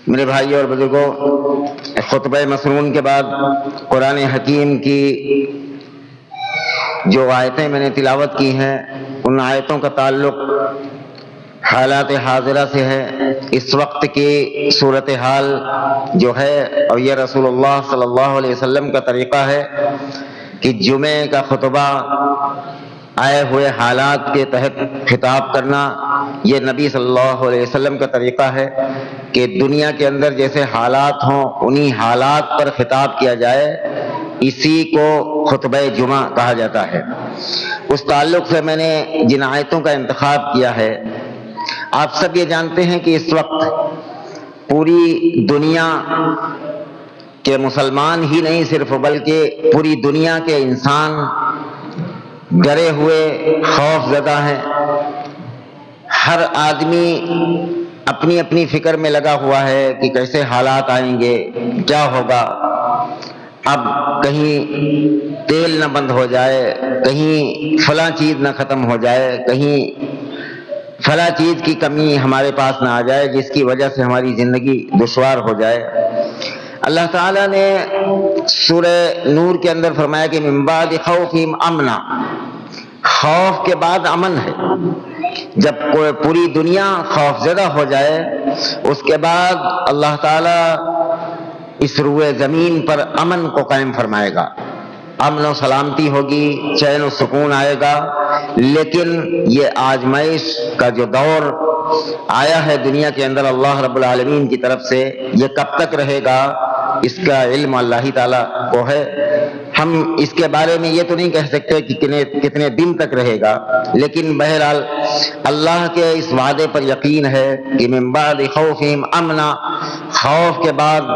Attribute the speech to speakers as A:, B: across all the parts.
A: میرے بھائی اور بزرگوں، خطبہ مسنون کے بعد قرآن حکیم کی جو آیتیں میں نے تلاوت کی ہیں، ان آیتوں کا تعلق حالات حاضرہ سے ہے۔ اس وقت کی صورتحال جو ہے، اور یہ رسول اللہ صلی اللہ علیہ وسلم کا طریقہ ہے کہ جمعے کا خطبہ آئے ہوئے حالات کے تحت خطاب کرنا، یہ نبی صلی اللہ علیہ وسلم کا طریقہ ہے کہ دنیا کے اندر جیسے حالات ہوں انہی حالات پر خطاب کیا جائے، اسی کو خطبہ جمعہ کہا جاتا ہے۔ اس تعلق سے میں نے جن آیتوں کا انتخاب کیا ہے، آپ سب یہ جانتے ہیں کہ اس وقت پوری دنیا کے مسلمان ہی نہیں صرف، بلکہ پوری دنیا کے انسان ڈرے ہوئے، خوف زدہ ہیں۔ ہر آدمی اپنی اپنی فکر میں لگا ہوا ہے کہ کیسے حالات آئیں گے، کیا ہوگا، اب کہیں تیل نہ بند ہو جائے، کہیں فلاں چیز نہ ختم ہو جائے، کہیں فلاں چیز کی کمی ہمارے پاس نہ آ جائے جس کی وجہ سے ہماری زندگی دشوار ہو جائے۔ اللہ تعالیٰ نے سورہ نور کے اندر فرمایا کہ من بعد خوفہم امنا، خوف کے بعد امن ہے۔ جب پوری دنیا خوف زدہ ہو جائے، اس کے بعد اللہ تعالیٰ اس روئے زمین پر امن کو قائم فرمائے گا، امن و سلامتی ہوگی، چین و سکون آئے گا۔ لیکن یہ آزمائش کا جو دور آیا ہے دنیا کے اندر اللہ رب العالمین کی طرف سے، یہ کب تک رہے گا اس کا علم اللہ تعالیٰ کو ہے۔ ہم اس کے بارے میں یہ تو نہیں کہہ سکتے کہ کتنے دن تک رہے گا، لیکن بہرحال اللہ کے اس وعدے پر یقین ہے کہ من بعد خوفہم امنا، خوف کے بعد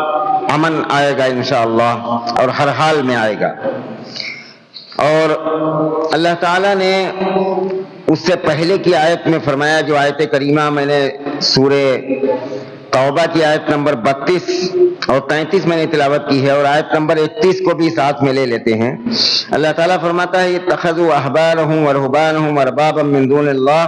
A: امن آئے گا انشاءاللہ، اور ہر حال میں آئے گا۔ اور اللہ تعالیٰ نے اس سے پہلے کی آیت میں فرمایا، جو آیت کریمہ میں نے سورہ توبہ کی آیت نمبر 32 اور 33 میں نے تلاوت کی ہے، اور آیت نمبر 31 کو بھی ساتھ میں لے لیتے ہیں۔ اللہ تعالیٰ فرماتا ہے اتخذوا احبارهم ورهبانهم اربابا من دون الله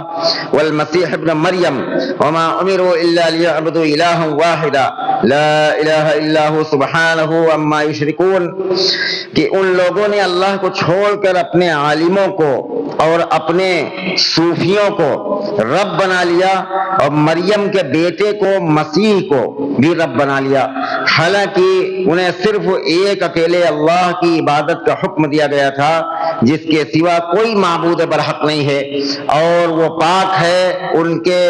A: والمسيح ابن مريم وما امروا الا ليعبدوا الها واحدا لا الہ الا هو سبحانہ عما یشرکون، کہ ان لوگوں نے اللہ کو چھوڑ کر اپنے عالموں کو اور اپنے صوفیوں کو رب بنا لیا، اور مریم کے بیٹے کو، مسیح کو بھی رب بنا لیا، حالانکہ انہیں صرف ایک اکیلے اللہ کی عبادت کا حکم دیا گیا تھا جس کے سوا کوئی معبود برحق نہیں ہے، اور وہ پاک ہے ان کے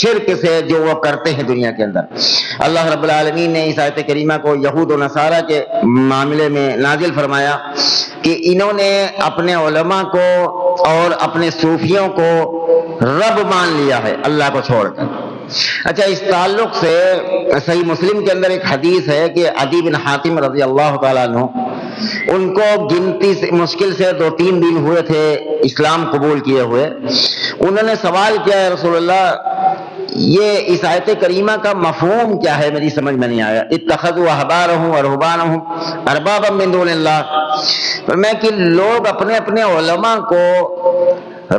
A: شرک سے جو وہ کرتے ہیں دنیا کے اندر۔ اللہ رب العالمین نے اس آیت کریمہ کو یہود و نصارہ کے معاملے میں نازل فرمایا کہ انہوں نے اپنے علماء کو اور اپنے صوفیوں کو رب مان لیا ہے اللہ کو چھوڑ کر۔ اچھا، اس تعلق سے صحیح مسلم کے اندر ایک حدیث ہے کہ عدی بن حاتم رضی اللہ تعالیٰ عنہ، ان کو گنتی سے مشکل سے 2-3 دن ہوئے تھے اسلام قبول کیے ہوئے۔ انہوں نے سوال کیا، یا رسول اللہ یہ اس آیت کریمہ کا مفہوم کیا ہے، میری سمجھ میں نہیں آیا۔ اتخذوا احبارهم ورهبانهم اربابا من دون اللہ، میں کہ لوگ اپنے اپنے علماء کو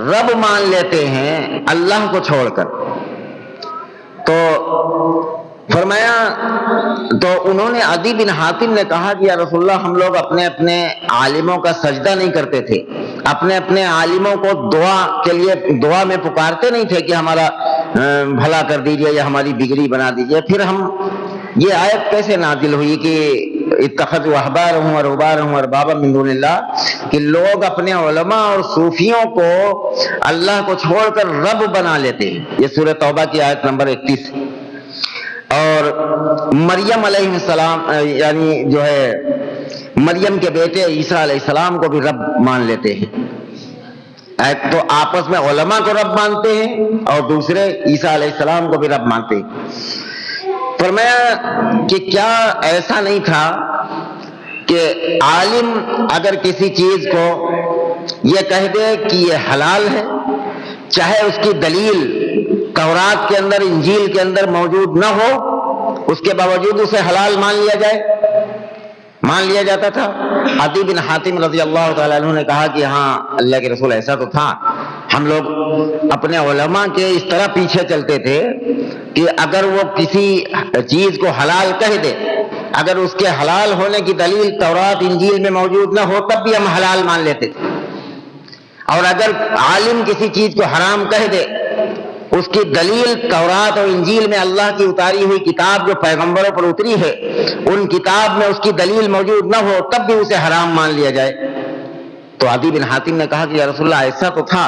A: رب مان لیتے ہیں اللہ کو چھوڑ کر۔ تو فرمایا، تو انہوں نے عدی بن حاتم نے کہا کہ یا رسول اللہ، ہم لوگ اپنے اپنے عالموں کا سجدہ نہیں کرتے تھے، اپنے اپنے عالموں کو دعا کے لیے دعا میں پکارتے نہیں تھے کہ ہمارا بھلا کر دیجئے یا ہماری بگڑی بنا دیجئے۔ پھر ہم یہ آیت کیسے نازل ہوئی کہ اتخذوا احبارهم ورهبانهم اربابا من دون اللہ، کہ لوگ اپنے علماء اور صوفیوں کو اللہ کو چھوڑ کر رب بنا لیتے ہیں۔ یہ سورہ توبہ کی آیت نمبر 31۔ اور مریم علیہ السلام، یعنی جو ہے مریم کے بیٹے عیسیٰ علیہ السلام کو بھی رب مان لیتے ہیں۔ ایک تو آپس میں علماء کو رب مانتے ہیں، اور دوسرے عیسیٰ علیہ السلام کو بھی رب مانتے ہیں۔ فرمایا کہ کیا ایسا نہیں تھا کہ عالم اگر کسی چیز کو یہ کہہ دے کہ یہ حلال ہے، چاہے اس کی دلیل تورات کے اندر، انجیل کے اندر موجود نہ ہو، اس کے باوجود اسے حلال مان لیا جاتا تھا۔ عدی بن حاتم رضی اللہ تعالیٰ عنہ نے کہا کہ ہاں اللہ کے رسول، ایسا تو تھا ہم لوگ اپنے علماء کے اس طرح پیچھے چلتے تھے کہ اگر وہ کسی چیز کو حلال کہہ دے، اگر اس کے حلال ہونے کی دلیل تورات انجیل میں موجود نہ ہو تب بھی ہم حلال مان لیتے تھے، اور اگر عالم کسی چیز کو حرام کہہ دے، اس کی دلیل تورات اور انجیل میں اللہ کی اتاری ہوئی کتاب جو پیغمبروں پر اتری ہے ان کتاب میں اس کی دلیل موجود نہ ہو تب بھی اسے حرام مان لیا جائے۔ تو عدی بن حاتم نے کہا کہ یا رسول اللہ ایسا تو تھا،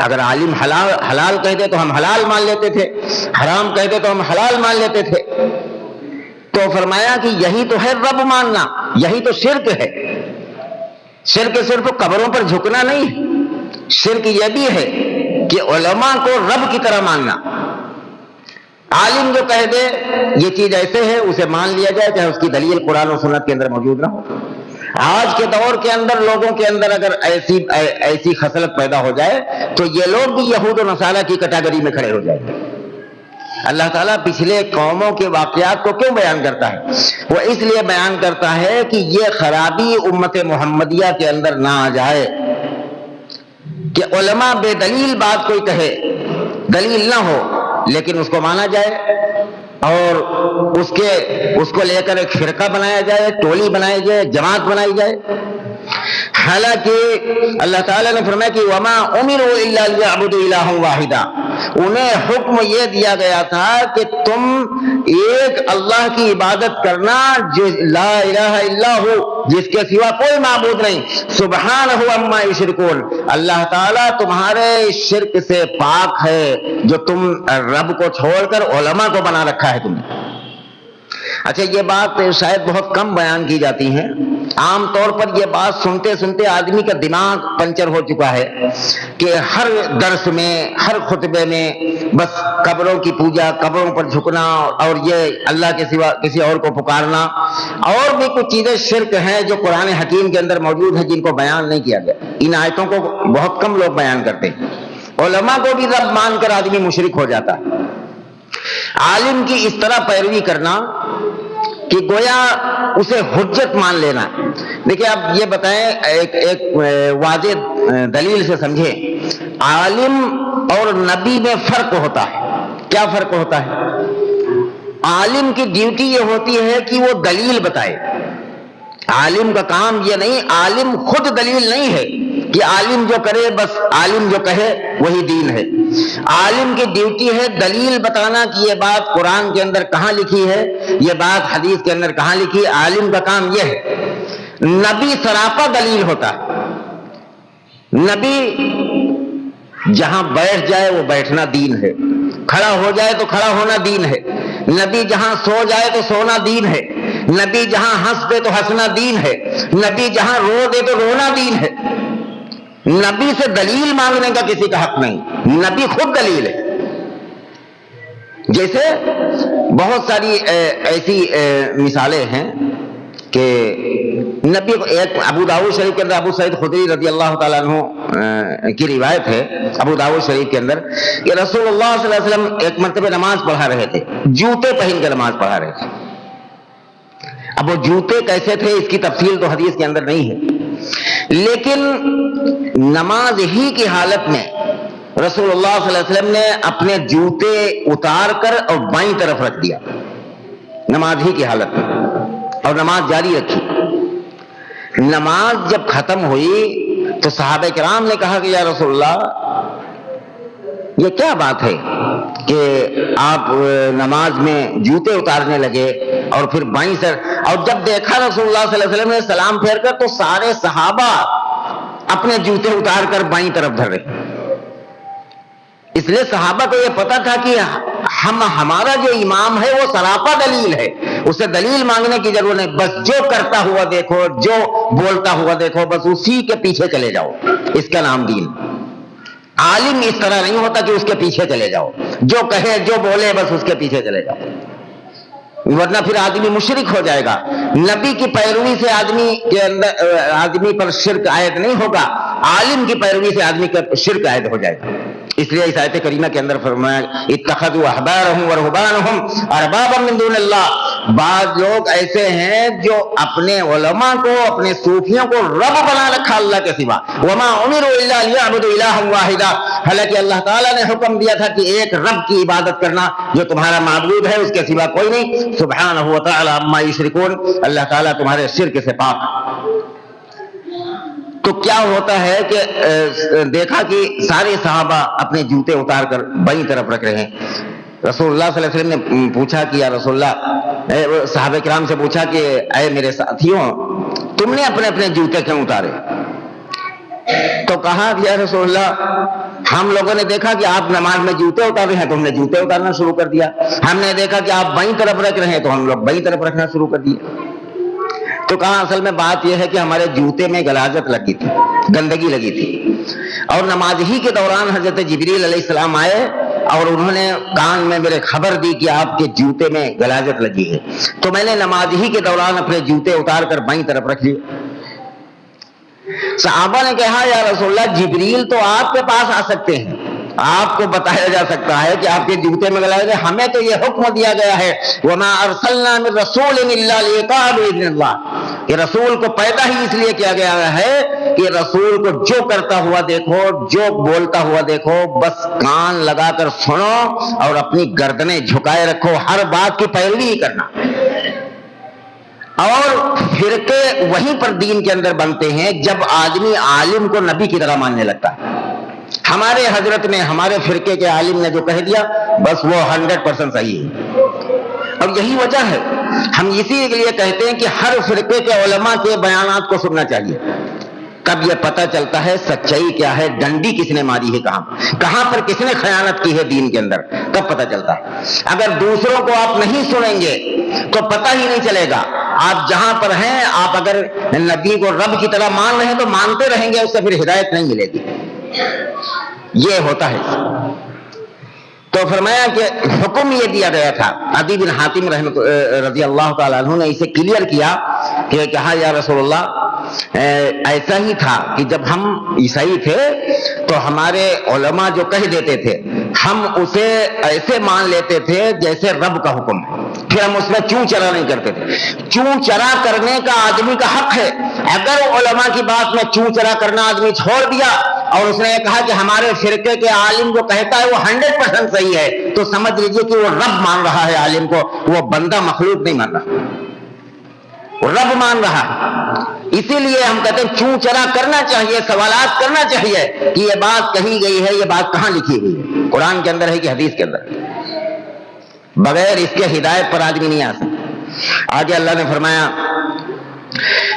A: اگر عالم حلال کہہ دے تو ہم حلال مان لیتے تھے، حرام کہہ دے تو ہم حلال مان لیتے تھے۔ تو فرمایا کہ یہی تو ہے رب ماننا، یہی تو شرک ہے۔ شرک صرف قبروں پر جھکنا نہیں، شرک یہ بھی ہے کہ علماء کو رب کی طرح ماننا۔ عالم جو کہہ دے یہ چیز ایسے ہے اسے مان لیا جائے، چاہے اس کی دلیل قرآن و سنت کے اندر موجود نہ ہو۔ آج کے دور کے اندر لوگوں کے اندر اگر ایسی خصلت پیدا ہو جائے تو یہ لوگ بھی یہود و نصارہ کی کیٹیگری میں کھڑے ہو جائیں گے۔ اللہ تعالیٰ پچھلے قوموں کے واقعات کو کیوں بیان کرتا ہے؟ وہ اس لیے بیان کرتا ہے کہ یہ خرابی امت محمدیہ کے اندر نہ آ جائے کہ علماء بے دلیل بات کوئی کہے، دلیل نہ ہو لیکن اس کو مانا جائے اور اس کو لے کر ایک فرقہ بنایا جائے، ٹولی بنائی جائے، جماعت بنائی جائے۔ حالانکہ اللہ تعالیٰ نے فرمایا کہ وما امروا الا ليعبدوا الہا واحدا، انہیں حکم یہ دیا گیا تھا کہ تم ایک اللہ کی عبادت کرنا جو لا الہ الا ہو، جس کے سوا کوئی معبود نہیں، سبحانہ عما یشرکون، اللہ تعالیٰ تمہارے شرک سے پاک ہے جو تم رب کو چھوڑ کر علماء کو بنا رکھا ہے تم نے۔ اچھا یہ بات شاید بہت کم بیان کی جاتی ہے، عام طور پر یہ بات سنتے سنتے آدمی کا دماغ پنچر ہو چکا ہے کہ ہر درس میں، ہر خطبے میں بس قبروں کی پوجا، قبروں پر جھکنا اور یہ اللہ کے سوا کسی اور کو پکارنا، اور بھی کچھ چیزیں شرک ہیں جو قرآن حکیم کے اندر موجود ہیں جن کو بیان نہیں کیا گیا۔ ان آیتوں کو بہت کم لوگ بیان کرتے ہیں۔ علماء کو بھی رب مان کر آدمی مشرک ہو جاتا ہے۔ عالم کی اس طرح پیروی کرنا کہ گویا اسے حجت مان لینا۔ دیکھیں آپ یہ بتائیں، ایک واضح دلیل سے سمجھیں، عالم اور نبی میں فرق ہوتا ہے۔ کیا فرق ہوتا ہے؟ عالم کی ڈیوٹی یہ ہوتی ہے کہ وہ دلیل بتائے۔ عالم کا کام یہ نہیں، عالم خود دلیل نہیں ہے کہ عالم جو کرے بس عالم جو کہے وہی دین ہے۔ عالم کی ڈیوٹی ہے دلیل بتانا کہ یہ بات قرآن کے اندر کہاں لکھی ہے، یہ بات حدیث کے اندر کہاں لکھی ہے۔ عالم کا کام یہ ہے۔ نبی سراپا دلیل ہوتا ہے۔ نبی جہاں بیٹھ جائے وہ بیٹھنا دین ہے، کھڑا ہو جائے تو کھڑا ہونا دین ہے، نبی جہاں سو جائے تو سونا دین ہے، نبی جہاں ہنس دے تو ہنسنا دین ہے، نبی جہاں رو دے تو رونا دین ہے۔ نبی سے دلیل مانگنے کا کسی کا حق نہیں، نبی خود دلیل ہے۔ جیسے بہت ساری ایسی مثالیں ہیں کہ نبی، ایک ابو داؤد شریف کے اندر ابو سعید خدری رضی اللہ تعالیٰ عنہ کی روایت ہے، ابو داؤد شریف کے اندر، کہ رسول اللہ صلی اللہ علیہ وسلم ایک مرتبہ نماز پڑھا رہے تھے، جوتے پہن کے نماز پڑھا رہے تھے۔ اب وہ جوتے کیسے تھے اس کی تفصیل تو حدیث کے اندر نہیں ہے، لیکن نماز ہی کی حالت میں رسول اللہ صلی اللہ علیہ وسلم نے اپنے جوتے اتار کر اور بائیں طرف رکھ دیا، نماز ہی کی حالت میں، اور نماز جاری رکھی۔ نماز جب ختم ہوئی تو صحابہ کرام نے کہا کہ یا رسول اللہ یہ کیا بات ہے کہ آپ نماز میں جوتے اتارنے لگے اور پھر بائیں سے، اور جب دیکھا رسول اللہ صلی اللہ علیہ وسلم نے سلام پھیر کر تو سارے صحابہ اپنے جوتے اتار کر بائیں طرف دھر رہے۔ اس لیے صحابہ کو یہ پتا تھا کہ ہمارا جو امام ہے وہ سراپا دلیل ہے، اسے دلیل مانگنے کی ضرورت نہیں، بس جو کرتا ہوا دیکھو، جو بولتا ہوا دیکھو، بس اسی کے پیچھے چلے جاؤ، اس کا نام دین۔ عالم اس طرح نہیں ہوتا کہ اس کے پیچھے چلے جاؤ، جو کہے جو بولے بس اس کے پیچھے چلے جاؤ، ورنہ پھر آدمی مشرک ہو جائے گا۔ نبی کی پیروی سے آدمی پر شرک عائد نہیں ہوگا، عالم کی پیروی سے آدمی کا شرک عائد ہو جائے گا۔ اس لیے اس آیت کریمہ کے اندر فرمایا اتخذوا احبارهم ورهبانهم اربابا من دون اللہ، بعض لوگ ایسے ہیں جو اپنے علماء کو، اپنے صوفیوں کو رب بنا رکھا اللہ کے سوا. وما امروا الا ليعبدوا الها واحدا، حالانکہ اللہ تعالیٰ نے حکم دیا تھا کہ ایک رب کی عبادت کرنا جو تمہارا معبود ہے، اس کے سوا کوئی نہیں. سبحانہ وتعالی عما یشرکون، اللہ تعالیٰ تمہارے شرک سے پاک. تو کیا ہوتا ہے کہ دیکھا کہ سارے صحابہ اپنے جوتے اتار کر بائیں طرف رکھ رہے ہیں. رسول اللہ صلی اللہ علیہ وسلم نے پوچھا کہ یا رسول اللہ، صحابہ کرام سے پوچھا کہ اے میرے ساتھیوں، تم نے اپنے اپنے جوتے کیوں اتارے؟ تو کہا کہ یا رسول اللہ، ہم لوگوں نے دیکھا کہ آپ نماز میں جوتے اتار رہے ہیں تو ہم نے جوتے اتارنا شروع کر دیا. ہم نے دیکھا کہ آپ بائیں طرف رکھ رہے ہیں تو ہم لوگ بائیں طرف رکھنا شروع کر دیا. تو کہا اصل میں بات یہ ہے کہ ہمارے جوتے میں غلاظت لگی تھی، گندگی لگی تھی، اور نماز ہی کے دوران حضرت جبریل علیہ السلام آئے اور انہوں نے کان میں میرے خبر دی کہ آپ کے جوتے میں غلاظت لگی ہے. تو میں نے نماز ہی کے دوران اپنے جوتے اتار کر بائیں طرف رکھ لیے. صحابہ نے کہا یا رسول اللہ، جبریل تو آپ کے پاس آ سکتے ہیں، آپ کو بتایا جا سکتا ہے کہ آپ کے جوتے میں غلاظت ہے، ہمیں تو یہ حکم دیا گیا ہے وما ارسلنا من رسول الا لیطاع باذن اللہ، کہ رسول کو پیدا ہی اس لیے کیا گیا ہے کہ رسول کو جو کرتا ہوا دیکھو، جو بولتا ہوا دیکھو، بس کان لگا کر سنو اور اپنی گردنیں جھکائے رکھو، ہر بات کی پیروی ہی کرنا. اور فرقے وہیں پر دین کے اندر بنتے ہیں جب آدمی عالم کو نبی کی طرح ماننے لگتا ہے. ہمارے حضرت نے، ہمارے فرقے کے عالم نے جو کہہ دیا بس وہ 100% صحیح ہے. اور یہی وجہ ہے ہم اسی کے لیے کہتے ہیں کہ ہر فرقے کے علماء کے بیانات کو سننا چاہیے. تب یہ پتہ چلتا ہے سچائی کیا ہے، ڈنڈی کس نے ماری ہے، کہاں پر کس نے خیانت کی ہے دین کے اندر، تب پتہ چلتا ہے. اگر دوسروں کو آپ نہیں سنیں گے تو پتہ ہی نہیں چلے گا. آپ جہاں پر ہیں، آپ اگر نبی کو رب کی طرح مان رہے ہیں تو مانتے رہیں گے، اس سے پھر ہدایت نہیں ملے گی. یہ ہوتا ہے. تو فرمایا کہ حکم یہ دیا گیا تھا. عدی بن حاتم رضی اللہ تعالیٰ عنہ نے اسے کلیئر کیا کہ کہا یا رسول اللہ، ایسا ہی تھا کہ جب ہم عیسائی تھے تو ہمارے علماء جو کہہ دیتے تھے ہم اسے ایسے مان لیتے تھے جیسے رب کا حکم ہے، پھر ہم اس میں چوں چرا نہیں کرتے تھے. چوں چرا کرنے کا آدمی کا حق ہے. اگر علماء کی بات میں چوں چرا کرنا آدمی چھوڑ دیا اور اس نے یہ کہا کہ ہمارے فرقے کے عالم جو کہتا ہے وہ 100% صحیح ہے، تو سمجھ لیجئے کہ وہ رب مان رہا ہے عالم کو، وہ بندہ مخلوق نہیں مان رہا، وہ رب مان رہا ہے. اسی لیے ہم کہتے ہیں چوں چرا کرنا چاہیے، سوالات کرنا چاہیے کہ یہ بات کہی گئی ہے، یہ بات کہاں لکھی ہوئی ہے، قرآن کے اندر ہے کہ حدیث کے اندر. بغیر اس کے ہدایت پر آدمی نہیں آ سکتا. آگے اللہ نے فرمایا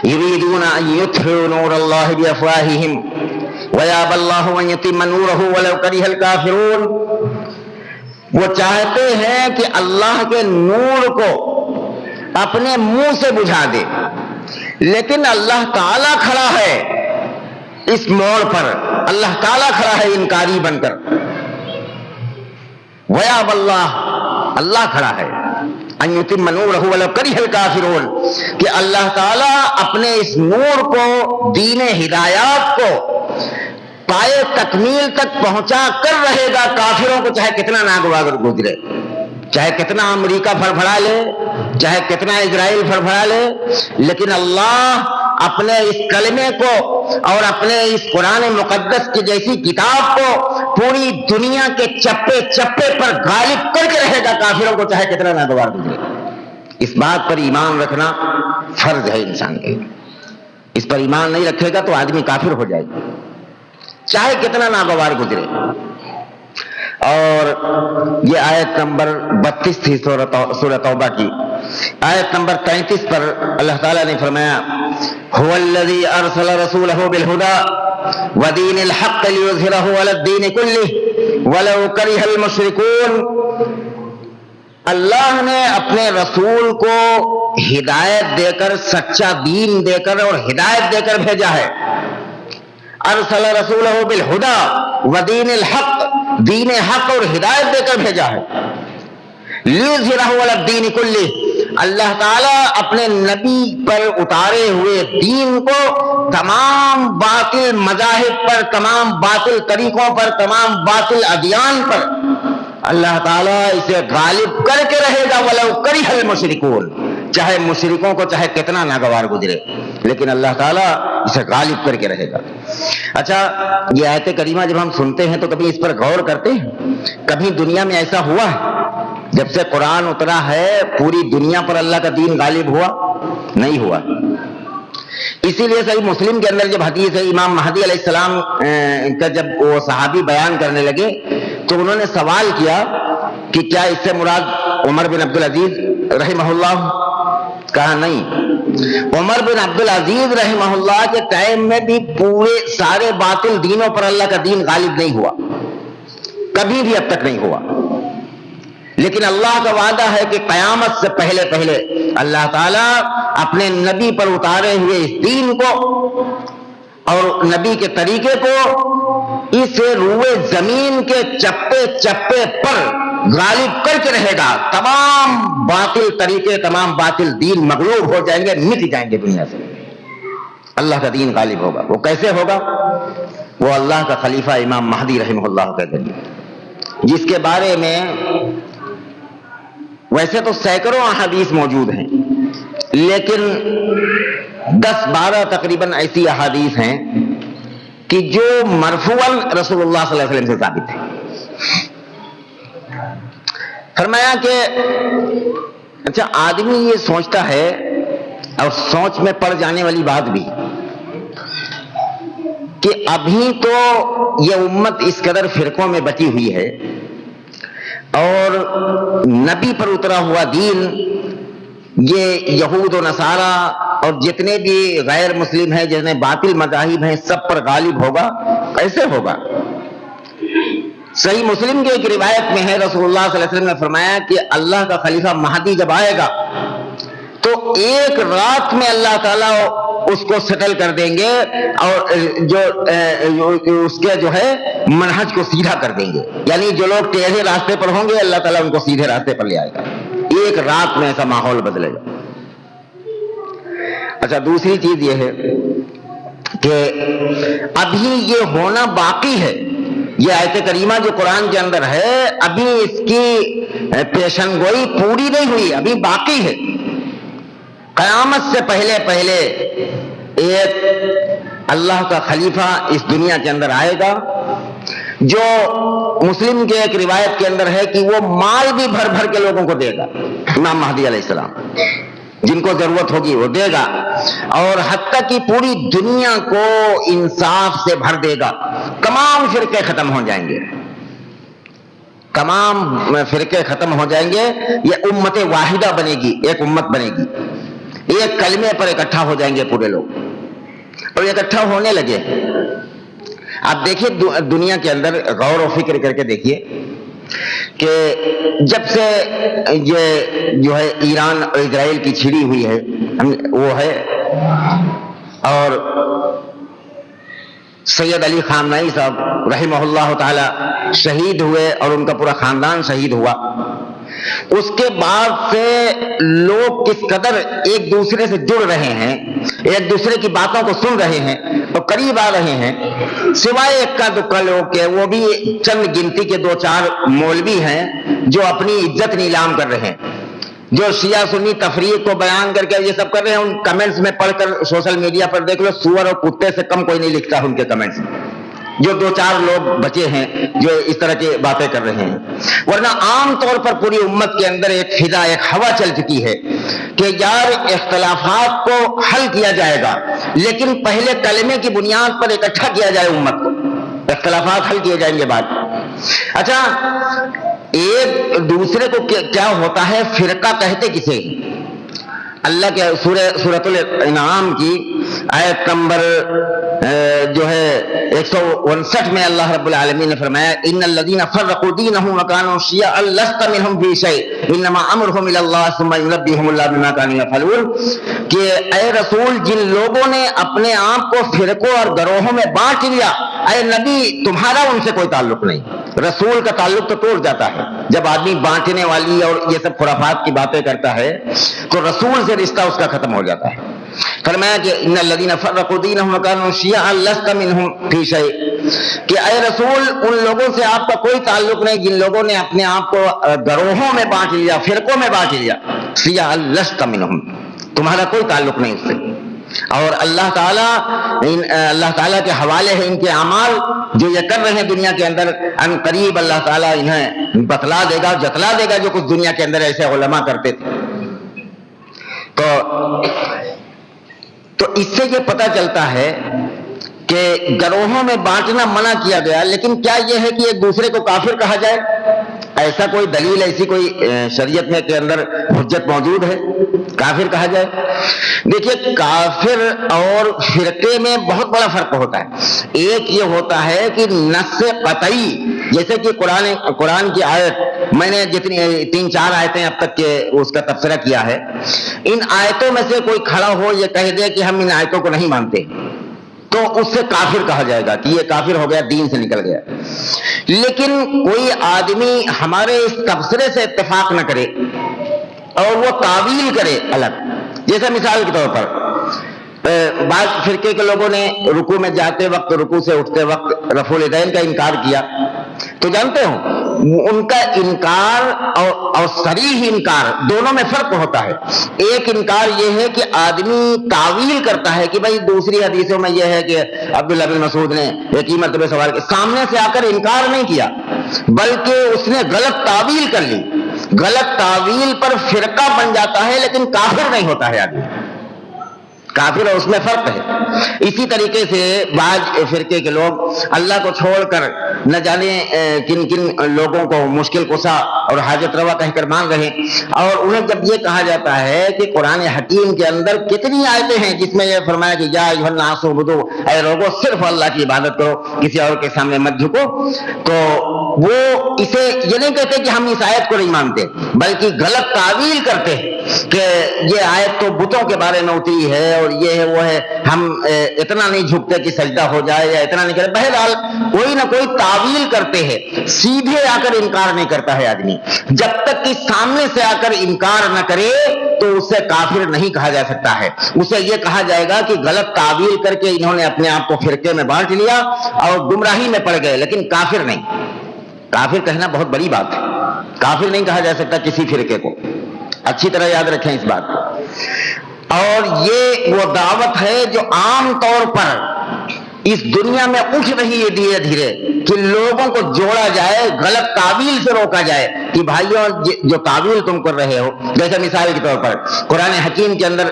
A: یریدون ان یطفئوا نور اللہ بافواہہم ویابی اللہ ان یتم نورہ ولو کرہ الکافرون. وہ چاہتے ہیں کہ اللہ کے نور کو اپنے منہ سے بجھا دے، لیکن اللہ تعالیٰ کھڑا ہے اس موڑ پر، اللہ تعالیٰ کھڑا ہے انکاری بن کر. ویاب اللہ، اللہ کھڑا ہے، ان یتم نورہ ولو کرہ الکافرون، کہ اللہ تعالیٰ اپنے اس نور کو، دین ہدایات کو پائے تکمیل تک پہنچا کر رہے گا. کافروں کو چاہے کتنا ناگوار گزرے، چاہے کتنا امریکہ پھڑپھڑا لے، چاہے کتنا اسرائیل پھڑپھڑا لے، لیکن اللہ اپنے اس کلمے کو اور اپنے اس قرآن مقدس کی جیسی کتاب کو پوری دنیا کے چپے چپے پر غالب کر کے رہے گا، کافروں کو چاہے کتنا ناگوار گزرے. اس بات پر ایمان رکھنا فرض ہے انسان کے. اس پر ایمان نہیں رکھے گا تو آدمی کافر ہو جائے گا، چاہے کتنا ناگوار گزرے. اور یہ آیت نمبر 32 تھی سورہ توبہ کی. آیت نمبر 33 پر اللہ تعالیٰ نے فرمایا هو الذي ارسل رسوله بالهدى ودين الحق ليظهره على الدين كله ولو كره المشركون. اللہ نے اپنے رسول کو ہدایت دے کر، سچا دین دے کر اور ہدایت دے کر بھیجا ہے. ارسل رسولہ بالہدى ودین الحق، دین حق اور ہدایت دے کر بھیجا ہے. لیظہرہ علی الدین کلہ، اللہ تعالیٰ اپنے نبی پر اتارے ہوئے دین کو تمام باطل مذاہب پر، تمام باطل طریقوں پر، تمام باطل ادیان پر اللہ تعالیٰ اسے غالب کر کے رہے گا، وَلَوْ كَرِهَ الْمُشْرِكُونَ، چاہے مشرکوں کو چاہے کتنا ناگوار گزرے، لیکن اللہ تعالیٰ اسے غالب کر کے رہے گا۔ اچھا، یہ آیت کریمہ جب ہم سنتے ہیں تو کبھی اس پر غور کرتے ہیں؟ کبھی دنیا میں ایسا ہوا ہے جب سے قرآن اترا ہے پوری دنیا پر اللہ کا دین غالب ہوا؟ نہیں ہوا۔ اسی لیے صحیح مسلم کے اندر جب حدیث ہے امام مہدی علیہ السلام کا جب وہ صحابی بیان کرنے لگے تو انہوں نے سوال کیا کہ کیا اس سے مراد عمر بن عبدالعزیز رحمہ اللہ؟ کہا نہیں، عمر بن عبدالعزیز رحمہ اللہ کے ٹائم میں بھی پورے سارے باطل دینوں پر اللہ کا دین غالب نہیں ہوا، کبھی بھی اب تک نہیں ہوا، لیکن اللہ کا وعدہ ہے کہ قیامت سے پہلے پہلے اللہ تعالیٰ اپنے نبی پر اتارے ہوئے اس دین کو اور نبی کے طریقے کو اس روئے زمین کے چپے چپے پر غالب کر کے رہے گا۔ تمام باطل طریقے، تمام باطل دین مغلوب ہو جائیں گے، مٹ جائیں گے دنیا سے، اللہ کا دین غالب ہوگا۔ وہ کیسے ہوگا؟ وہ اللہ کا خلیفہ امام مہدی رحمہ اللہ کے ذریعے، جس کے بارے میں ویسے تو سینکڑوں احادیث موجود ہیں، لیکن 10-12 تقریباً ایسی احادیث ہیں کہ جو مرفوعاً رسول اللہ صلی اللہ علیہ وسلم سے ثابت ہے۔ فرمایا کہ اچھا، آدمی یہ سوچتا ہے، اور سوچ میں پڑ جانے والی بات بھی، کہ ابھی تو یہ امت اس قدر فرقوں میں بٹی ہوئی ہے اور نبی پر اترا ہوا دین یہ یہود و نصارہ اور جتنے بھی غیر مسلم ہیں، جتنے باطل مذاہب ہیں، سب پر غالب ہوگا۔ کیسے ہوگا؟ صحیح مسلم کی ایک روایت میں ہے رسول اللہ صلی اللہ علیہ وسلم نے فرمایا کہ اللہ کا خلیفہ مہدی جب آئے گا تو ایک رات میں اللہ تعالیٰ اس کو سیٹل کر دیں گے اور جو اس کے جو ہے منہج کو سیدھا کر دیں گے، یعنی جو لوگ ٹیڑھے راستے پر ہوں گے اللہ تعالیٰ ان کو سیدھے راستے پر لے آئے گا، ایک رات میں ایسا ماحول بدلے گا۔ اچھا، دوسری چیز یہ ہے کہ ابھی یہ ہونا باقی ہے، یہ آیت کریمہ جو قرآن کے اندر ہے ابھی اس کی پیشن گوئی پوری نہیں ہوئی، ابھی باقی ہے۔ قیامت سے پہلے پہلے ایک اللہ کا خلیفہ اس دنیا کے اندر آئے گا، جو مسلم کے ایک روایت کے اندر ہے کہ وہ مال بھی بھر بھر کے لوگوں کو دے گا، امام مہدی علیہ السلام، جن کو ضرورت ہوگی وہ دے گا، اور حتیٰ کہ پوری دنیا کو انصاف سے بھر دے گا، تمام فرقے ختم ہو جائیں گے، تمام فرقے ختم ہو جائیں گے، یہ امت واحدہ بنے گی، ایک امت بنے گی، ایک کلمے پر اکٹھا ہو جائیں گے پورے لوگ، اور اکٹھا ہونے لگے۔ آپ دیکھیے دنیا کے اندر غور و فکر کر کے دیکھیے کہ جب سے یہ جو ہے ایران اور اسرائیل کی چھڑی ہوئی ہے وہ ہے، اور سید علی خامنئی صاحب رحمہ اللہ تعالی شہید ہوئے اور ان کا پورا خاندان شہید ہوا، اس کے بعد سے لوگ کس قدر ایک دوسرے سے جڑ رہے ہیں، ایک دوسرے کی باتوں کو سن رہے ہیں اور قریب آ رہے ہیں، سوائے اکا دکا لوگ کے، وہ بھی چند گنتی کے 2-4 مولوی ہیں جو اپنی عزت نیلام کر رہے ہیں، جو شیعہ سنی تفریق کو بیان کر کے یہ سب کر رہے ہیں۔ ان کمنٹس میں پڑھ کر سوشل میڈیا پر دیکھ لو، سور اور کتے سے کم کوئی نہیں لکھتا ان کے کمنٹس میں، جو 2-4 لوگ بچے ہیں جو اس طرح کی باتیں کر رہے ہیں، ورنہ عام طور پر پوری امت کے اندر ایک فضا، ایک ہوا چل چکی ہے کہ یار اختلافات کو حل کیا جائے گا، لیکن پہلے کلمے کی بنیاد پر اکٹھا کیا جائے امت کو، اختلافات حل کیے جائیں گے بعد۔ اچھا، ایک دوسرے کو کیا ہوتا ہے، فرقہ کہتے کسے؟ اللہ کے سورۃ الانعام کی آیت نمبر جو ہے 159 میں اللہ رب العالمین نے فرمایا ان الذین فرقوا دینهم وكانوا شیعا لست منهم في شيء انما امرهم الى الله ثم ينبئهم الله بما كانوا يفعلون، کہ اے رسول جن لوگوں نے اپنے آپ کو فرقوں اور گروہوں میں بانٹ لیا، اے نبی تمہارا ان سے کوئی تعلق نہیں، رسول کا تعلق تو ٹوٹ جاتا ہے جب آدمی بانٹنے والی اور یہ سب خرافات کی باتیں کرتا ہے تو رسول سے رشتہ اس کا ختم ہو جاتا ہے۔ فرمایا کہ ان الذین فرقوا دینهم وكانوا شیعا لست منهم في شيء، کہ اے رسول ان لوگوں سے آپ کا کوئی تعلق نہیں جن لوگوں نے اپنے آپ کو گروہوں میں بانٹ لیا، فرقوں میں بانٹ لیا. سیاہ لست منہم، تمہارا کوئی تعلق نہیں اس سے. اور اللہ تعالیٰ کے حوالے ہیں ان کے اعمال جو یہ کر رہے ہیں دنیا کے اندر. ان قریب اللہ تعالیٰ انہیں بتلا دے گا، جتلا دے گا جو کچھ دنیا کے اندر ایسے علماء کرتے تھے. تو اس سے یہ پتہ چلتا ہے کہ گروہوں میں بانٹنا منع کیا گیا، لیکن کیا یہ ہے کہ ایک دوسرے کو کافر کہا جائے؟ ایسا کوئی دلیل، ایسی کوئی شریعت میں کے اندر حجت موجود ہے کافر کہا جائے؟ دیکھیے، کافر اور فرقے میں بہت بڑا فرق ہوتا ہے. ایک یہ ہوتا ہے کہ نص قطعی، جیسے کہ قرآن کی آیت، میں نے جتنی 3-4 آیتیں اب تک کے اس کا تبصرہ کیا ہے، ان آیتوں میں سے کوئی کھڑا ہو یہ کہہ دے کہ ہم ان آیتوں کو نہیں مانتے، تو اس سے کافر کہا جائے گا کہ یہ کافر ہو گیا، دین سے نکل گیا. لیکن کوئی آدمی ہمارے اس تبصرے سے اتفاق نہ کرے اور وہ تعویل کرے الگ، جیسے مثال کے طور پر بعض فرقے کے لوگوں نے رکوع میں جاتے وقت، رکوع سے اٹھتے وقت رفع الیدین کا انکار کیا. تو جانتے ہو ان کا انکار اور صریح انکار دونوں میں فرق ہوتا ہے. ایک انکار یہ ہے کہ آدمی تعویل کرتا ہے کہ بھائی دوسری حدیثوں میں یہ ہے کہ عبداللہ بن مسعود نے ایک ہی مرتبہ سوال کے سامنے سے آ کر انکار نہیں کیا، بلکہ اس نے غلط تعویل کر لی. غلط تعویل پر فرقہ بن جاتا ہے لیکن کافر نہیں ہوتا ہے آدمی. کافر اور اس میں فرق ہے. اسی طریقے سے بعض فرقے کے لوگ اللہ کو چھوڑ کر نہ جانے کن کن لوگوں کو مشکل کشا اور حاجت روا کہہ کر مان رہے، اور انہیں جب یہ کہا جاتا ہے کہ قرآن حکیم کے اندر کتنی آیتیں ہیں جس میں یہ فرمایا کہ یا ایھا الناس اعبدوا، اے لوگوں صرف اللہ کی عبادت کرو، کسی اور کے سامنے مت جھکو، تو وہ اسے یہ نہیں کہتے کہ ہم اس آیت کو نہیں مانتے، بلکہ غلط تعویل کرتے ہیں کہ یہ آیت تو بتوں کے بارے میں اتری ہے اور یہ ہے وہ ہے، ہم اتنا نہیں جھکتے کہ سجدہ ہو جائے یا اتنا نہیں کرتے. بہرحال کوئی نہ کوئی تعویل کرتے ہیں. سیدھے آ کر انکار نہیں کرتا ہے آدمی. جب تک کہ سامنے سے آ کر انکار نہ کرے تو اسے کافر نہیں کہا جا سکتا ہے. اسے یہ کہا جائے گا کہ غلط تعویل کر کے انہوں نے اپنے آپ کو فرقے میں بانٹ لیا اور گمراہی میں پڑ گئے، لیکن کافر نہیں. کافر کہنا بہت بڑی بات ہے. کافر نہیں کہا جا سکتا کسی فرقے کو. اچھی طرح یاد رکھیں اس بات کو. اور یہ وہ دعوت ہے جو عام طور پر اس دنیا میں اٹھ رہی ہے دھیرے دھیرے، کہ لوگوں کو جوڑا جائے، غلط تعویل سے روکا جائے کہ بھائیوں جو تعویل تم کر رہے ہو، جیسے مثال کے طور پر قرآن حکیم کے اندر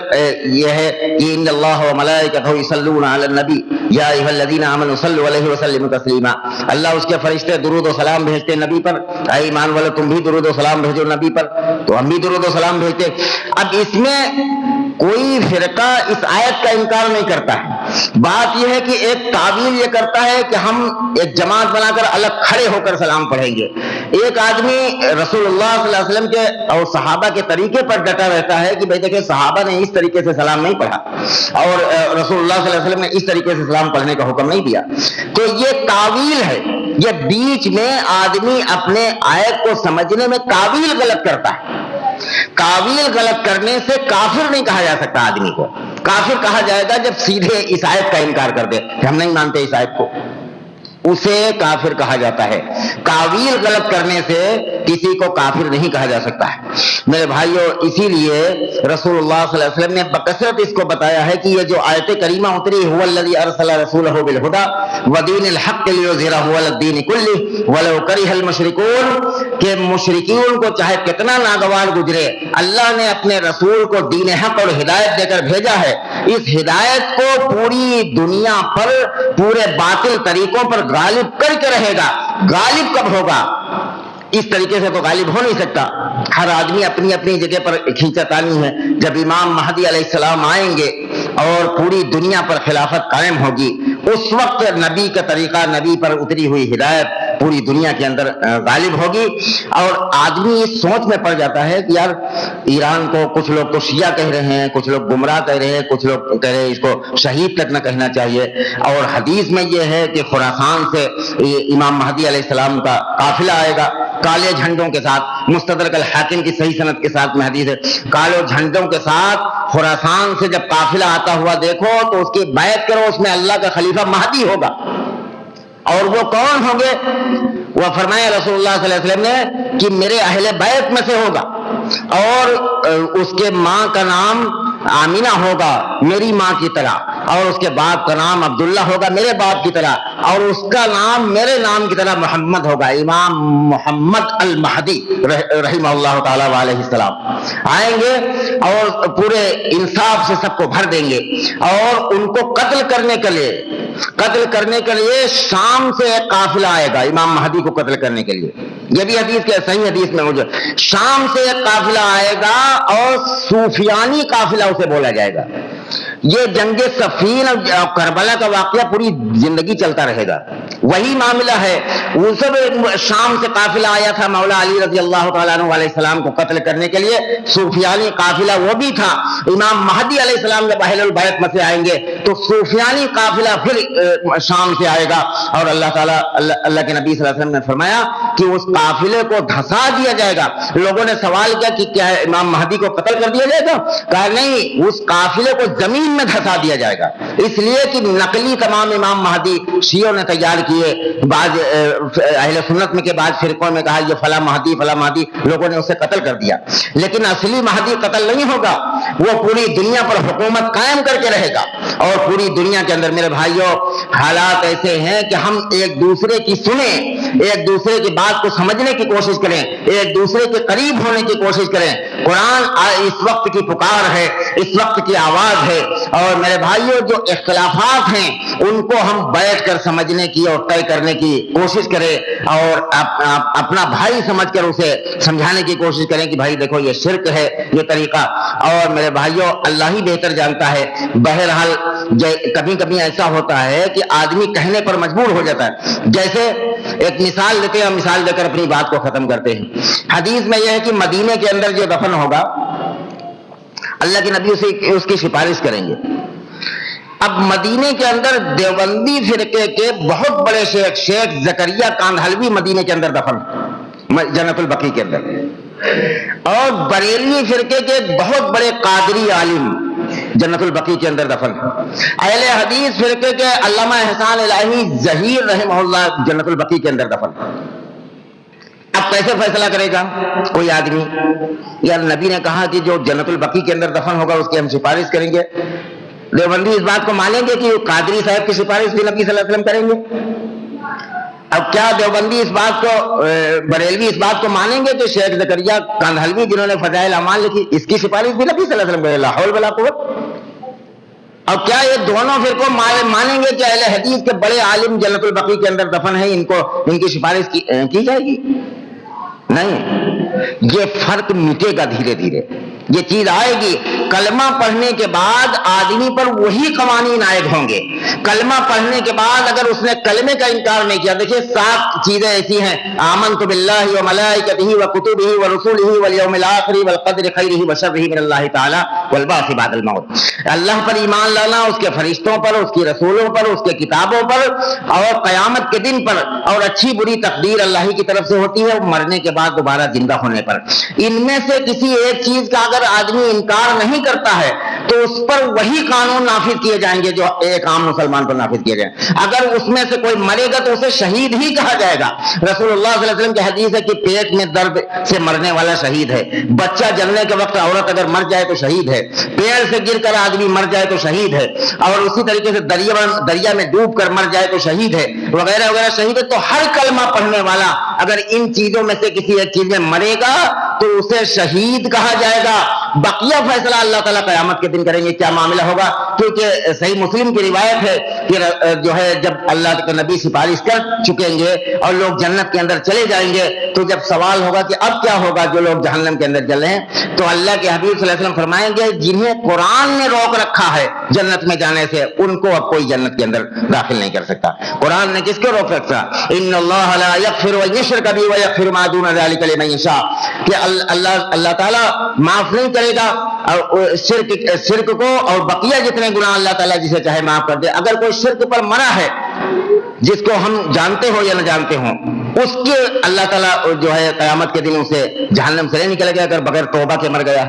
A: یہ ہے کہ ان اللہ وملائکتہ یصلون علی النبی یا ایھا الذین آمنوا صلوا علیہ وسلموا تسلیما. اللہ اس کے فرشتے درود و سلام بھیجتے نبی پر. اے ایمان والو تم بھی درود و سلام بھیجو نبی پر، تو ہم بھی درود و سلام بھیجتے. اب اس میں کوئی فرقہ اس آیت کا انکار نہیں کرتا ہے. بات یہ ہے کہ ایک تعویل یہ کرتا ہے کہ ہم ایک جماعت بنا کر الگ کھڑے ہو کر سلام پڑھیں گے. ایک آدمی رسول اللہ صلی اللہ علیہ وسلم کے اور صحابہ کے طریقے پر ڈٹا رہتا ہے کہ بھائی دیکھیں صحابہ نے اس طریقے سے سلام نہیں پڑھا اور رسول اللہ صلی اللہ علیہ وسلم نے اس طریقے سے سلام پڑھنے کا حکم نہیں دیا. تو یہ تعویل ہے. یہ بیچ میں آدمی اپنے آیت کو سمجھنے میں تعویل غلط کرتا ہے. تعویل غلط کرنے سے کافر نہیں کہا جا سکتا. آدمی کو کافر کہا جائے گا جب سیدھے اس آیت کا انکار کر دے کہ ہم نہیں مانتے اس آیت کو، اسے کافر کہا جاتا ہے. تعویل غلط کرنے سے کسی کو کافر نہیں کہا جا سکتا ہے. میرے بھائیو، اسی لیے رسول اللہ صلی اللہ علیہ وسلم نے بکثرت اس کو بتایا ہے کہ یہ جو آیت کریمہ اتری هو الذی ارسل رسولہ بالهدى ودین الحق لیظہرہ علی الدین کلہ ولو کرہ المشرکون، کہ مشرکین کو چاہے کتنا ناگوار گزرے، اللہ نے اپنے رسول کو دین حق اور ہدایت دے کر بھیجا ہے. اس ہدایت کو پوری دنیا پر پورے باطل طریقوں پر غالب کر کے رہے گا. غالب کب ہوگا؟ اس طریقے سے تو غالب ہو نہیں سکتا. ہر آدمی اپنی اپنی جگہ پر کھینچاتانی ہے. جب امام مہدی علیہ السلام آئیں گے اور پوری دنیا پر خلافت قائم ہوگی، اس وقت نبی کا طریقہ، نبی پر اتری ہوئی ہدایت پوری دنیا کے اندر غالب ہوگی. اور آدمی اس سوچ میں پڑ جاتا ہے کہ یار ایران کو کچھ لوگ تو شیعہ کہہ رہے ہیں، کچھ لوگ گمراہ کہہ رہے ہیں، کچھ لوگ کہہ رہے ہیں اس کو شہید تک نہ کہنا چاہیے، اور حدیث میں یہ ہے کہ خراسان سے امام مہدی علیہ السلام کا قافلہ آئے گا کالے جھنڈوں کے ساتھ. مستدرک الحاکم کی صحیح سند کے ساتھ میں حدیث ہے، کالے جھنڈوں کے ساتھ خراسان سے جب قافلہ آتا ہوا دیکھو تو اس کی بیعت کرو، اس میں اللہ کا خلیفہ مہدی ہوگا. اور وہ کون ہوں گے؟ وہ فرمایا رسول اللہ صلی اللہ علیہ وسلم نے کہ میرے اہل بیت میں سے ہوگا، اور اس کے ماں کا نام آمینہ ہوگا میری ماں کی طرح، اور اس کے باپ کا نام عبداللہ ہوگا میرے باپ کی طرح، اور اس کا نام میرے نام کی طرح محمد ہوگا، امام محمد المہدی رحمہ اللہ تعالی علیہ السلام آئیں گے اور پورے انصاف سے سب کو بھر دیں گے، اور ان کو قتل کرنے کے لیے شام سے ایک قافلہ آئے گا امام مہدی کو قتل کرنے کے لیے۔ یہ بھی حدیث کے صحیح حدیث میں موجود، شام سے ایک قافلہ آئے گا اور صوفیانی قافلہ اسے بولا جائے گا۔ یہ جنگ صفین اور کربلا کا واقعہ پوری زندگی چلتا رہے گا، وہی معاملہ ہے۔ وہ سب شام سے قافلہ آیا تھا مولا علی رضی اللہ تعالیٰ عنہ علیہ السلام کو قتل کرنے کے لیے، صوفیانی قافلہ وہ بھی تھا۔ امام مہدی علیہ السلام جب اہل البیت میں سے آئیں گے تو صوفیانی قافلہ پھر شام سے آئے گا، اور اللہ تعالیٰ اللہ کے نبی صلی اللہ علیہ وسلم نے فرمایا کہ اس قافلے کو دھسا دیا جائے گا۔ لوگوں نے سوال کیا کہ کیا امام مہدی کو قتل کر دیا جائے گا؟ کہا نہیں، اس قافلے کو زمین میں دھسا دیا جائے گا، اس لیے کہ نقلی تمام امام مہدی شیعوں نے تیار کیے، بعض اہل سنت میں کے بعد فرقوں میں کہا یہ فلاں مہدی، لوگوں نے اسے قتل کر دیا، لیکن اصلی مہدی قتل نہیں ہوگا، وہ پوری دنیا پر حکومت قائم کر کے رہے گا، اور پوری دنیا کے اندر میرے بھائیوں حالات ایسے ہیں کہ ہم ایک دوسرے کی سنیں، ایک دوسرے کی بات کو سمجھنے کی کوشش کریں، ایک دوسرے کے قریب ہونے کی کوشش کریں۔ قرآن اس وقت کی پکار ہے، اس وقت کی آواز ہے، اور میرے بھائیوں جو اختلافات ہیں ان کو ہم بیٹھ کر سمجھنے کی اور طے کرنے کی کوشش کریں، اور اپنا بھائی سمجھ کر اسے سمجھانے کی کوشش کریں کہ بھائی دیکھو یہ شرک ہے یہ طریقہ، اور میرے بھائیوں اللہ ہی بہتر جانتا ہے۔ بہرحال کبھی کبھی ایسا ہوتا ہے کہ آدمی کہنے پر مجبور ہو جاتا ہے، جیسے ایک مثال دیتے ہیں، مثال دے کر اپنی بات کو ختم کرتے ہیں۔ حدیث میں یہ ہے کہ مدینے کے اندر جو دفن ہوگا اللہ کے نبی اس کی سفارش کریں گے۔ اب مدینے کے اندر دیوبندی فرقے کے بہت بڑے شیخ زکریا کاندھلوی مدینے کے اندر دفن جنت البقیع کے اندر، اور بریلوی فرقے کے بہت بڑے قادری عالم جنت البقیع کے اندر دفن، اہل حدیث فرقے کے علامہ احسان الہی ظہیر رحمہ اللہ جنت البقیع کے اندر دفن۔ اب کیسے فیصلہ کرے گا کوئی آدمی؟ یا نبی نے کہا کہ جو جنت البقیع کے اندر دفن ہوگا اس کی ہم سفارش کریں گے، دیوبندی اس بات کو مانیں گے کہ قادری صاحب کی سفارش بھی نبی صلی اللہ علیہ وسلم کریں گے؟ اب کیا دیوبندی اس بات کو، بریلوی اس بات کو مانیں گے کہ شیخ زکریا کاندھلوی جنہوں نے فضائل اعمال لکھی اس کی سفارش بھی نبی صلی اللہ علیہ وسلم کریں؟ لا حول ولا قوت۔ اب کیا یہ دونوں فرقوں مانیں گے کہ اہل حدیث کے بڑے عالم جنت البقیع کے اندر دفن ہیں، ان کی سفارش کی جائے گی؟ نہیں، یہ فرق مٹے گا دھیرے دھیرے، یہ چیز آئے گی۔ کلمہ پڑھنے کے بعد آدمی پر وہی قوانین عائد ہوں گے۔ کلمہ پڑھنے کے بعد اگر اس نے کلمے کا انکار نہیں کیا، دیکھیے 7 چیزیں ایسی ہیں، آمنت باللہ وملائکتہ وکتبہ ورسولہ والیوم الآخر والقدر خیرہ وشرہ من اللہ تعالی والبعث بعد الموت۔ اللہ پر ایمان لانا، اس کے فرشتوں پر، اس کی رسولوں پر، اس کے کتابوں پر، اور قیامت کے دن پر، اور اچھی بری تقدیر اللہ کی طرف سے ہوتی ہے، مرنے کے بعد دوبارہ زندہ ہونے پر۔ ان میں سے کسی ایک چیز کا اگر آدمی انکار نہیں کرتا ہے تو اس پر وہی قانون نافذ کیے جائیں گے جو ایک عام مسلمان پر نافذ کیے جائیں۔ اگر اس میں سے کوئی مرے گا تو اسے شہید ہی کہا جائے گا۔ رسول اللہ صلی اللہ علیہ وسلم کی حدیث ہے کہ پیٹ میں درد سے مرنے والا شہید ہے، بچہ جننے کے وقت عورت اگر مر جائے تو شہید ہے، پیڑ سے گر کر آدمی مر جائے تو شہید ہے، اور اسی طریقے سے دریا میں ڈوب کر مر جائے تو شہید ہے، وغیرہ وغیرہ شہید ہے۔ تو ہر کلمہ پڑھنے والا اگر ان چیزوں میں سے کسی ایک چیز میں مرے گا تو اسے شہید کہا جائے گا۔ بقیہ فیصلہ اللہ تعالیٰ قیامت کے دن کریں گے کیا معاملہ ہوگا، کیونکہ صحیح مسلم کی روایت ہے کہ جو ہے جب اللہ کے نبی سفارش کر چکیں گے اور لوگ جنت کے اندر چلے جائیں گے تو جب سوال ہوگا کہ اب کیا ہوگا جو لوگ جہنم کے اندر جل رہے ہیں، تو اللہ کے حبیب صلی اللہ علیہ وسلم فرمائیں گے جنہیں قرآن نے روک رکھا ہے جنت میں جانے سے ان کو اب کوئی جنت کے اندر داخل نہیں کر سکتا۔ قرآن نے کس کو روک رکھا؟ ان اللہ لا یغفر ان یشرک بہ ویغفر ما دون ذلک لمن یشاء، کہ اللہ تعالیٰ معاف نہیں کرے گا شرک کو اور بقیہ جتنے گناہ اللہ تعالیٰ جسے چاہے معاف کر دے۔ اگر کوئی شرک پر مرا ہے جس کو ہم جانتے ہو یا نہ جانتے ہوں، اس کے اللہ تعالیٰ جو ہے قیامت کے دن اسے جہنم سے نہیں نکلے گا اگر بغیر توبہ کے مر گیا۔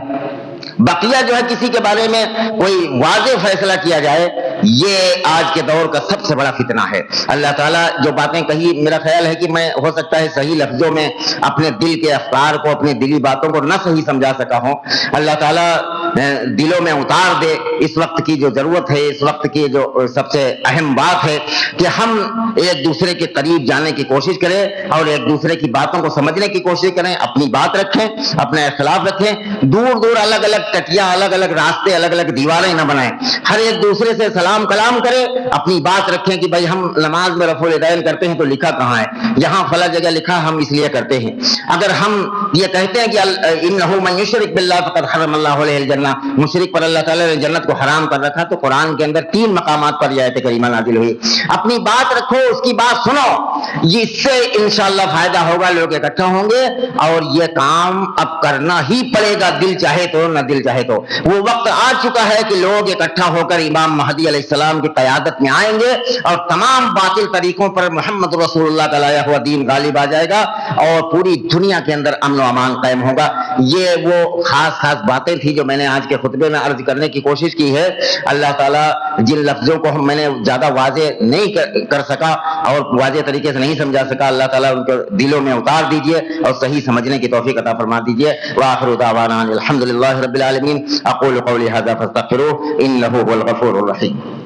A: بقیہ جو ہے کسی کے بارے میں کوئی واضح فیصلہ کیا جائے یہ آج کے دور کا سب سے بڑا فتنہ ہے۔ اللہ تعالیٰ جو باتیں کہی، میرا خیال ہے کہ میں ہو سکتا ہے صحیح لفظوں میں اپنے دل کے افکار کو، اپنی دلی باتوں کو نہ صحیح سمجھا سکا ہوں۔ اللہ تعالیٰ دلوں میں اتار دے۔ اس وقت کی جو ضرورت ہے، اس وقت کی جو سب سے اہم بات ہے کہ ہم ایک دوسرے کے قریب جانے کی کوشش کریں اور ایک دوسرے کی باتوں کو سمجھنے کی کوشش کریں، اپنی بات رکھیں، اپنے اختلاف رکھیں، دور دور الگ الگ ٹٹیاں، الگ الگ راستے، الگ الگ دیواریں نہ بنائیں، ہر ایک دوسرے سے سلام کلام کریں، اپنی بات رکھیں کہ بھائی ہم نماز میں رفع الیدین کرتے ہیں تو لکھا کہاں ہے؟ یہاں فلاں جگہ لکھا، ہم اس لیے کرتے ہیں۔ اگر ہم یہ کہتے ہیں کہ انہ من یشرک باللہ فقد حرم اللہ علیہ الجنہ، مشرک پر اللہ تعالیٰ نے جنت کو حرام کر رکھا، تو قرآن کے اندر 3 مقامات پر یہ آیت کریمہ نازل ہوئی۔ اپنی بات رکھو، اس کی بات سنو، یہ اس سے انشاءاللہ فائدہ ہوگا، لوگ اکٹھا ہوں گے اور یہ کام اب کرنا ہی پڑے گا، دل چاہے تو نہ دل چاہے تو۔ وہ وقت آ چکا ہے کہ لوگ اکٹھا ہو کر امام مہدی علیہ السلام کی قیادت میں آئیں گے اور تمام باطل طریقوں پر محمد رسول اللہ کا لایا ہوا دین غالب آ جائے گا اور پوری دنیا کے اندر امن و امان قائم ہوگا۔ یہ وہ خاص باتیں تھی جو میں نے آج کے خطبے میں عرض کرنے کی کوشش کی ہے۔ اللہ تعالیٰ جن لفظوں کو میں نے زیادہ واضح نہیں کر سکا اور واضح طریقے سے نہیں سمجھا سکا، اللہ تعالیٰ ان کے دلوں میں اتار دیجئے اور صحیح سمجھنے کی توفیق عطا فرما دیجئے۔ وآخر دعوانا الحمدللہ رب العالمین۔ اقول قولی ھذا فاستغفروہ انہ هو الغفور الرحیم۔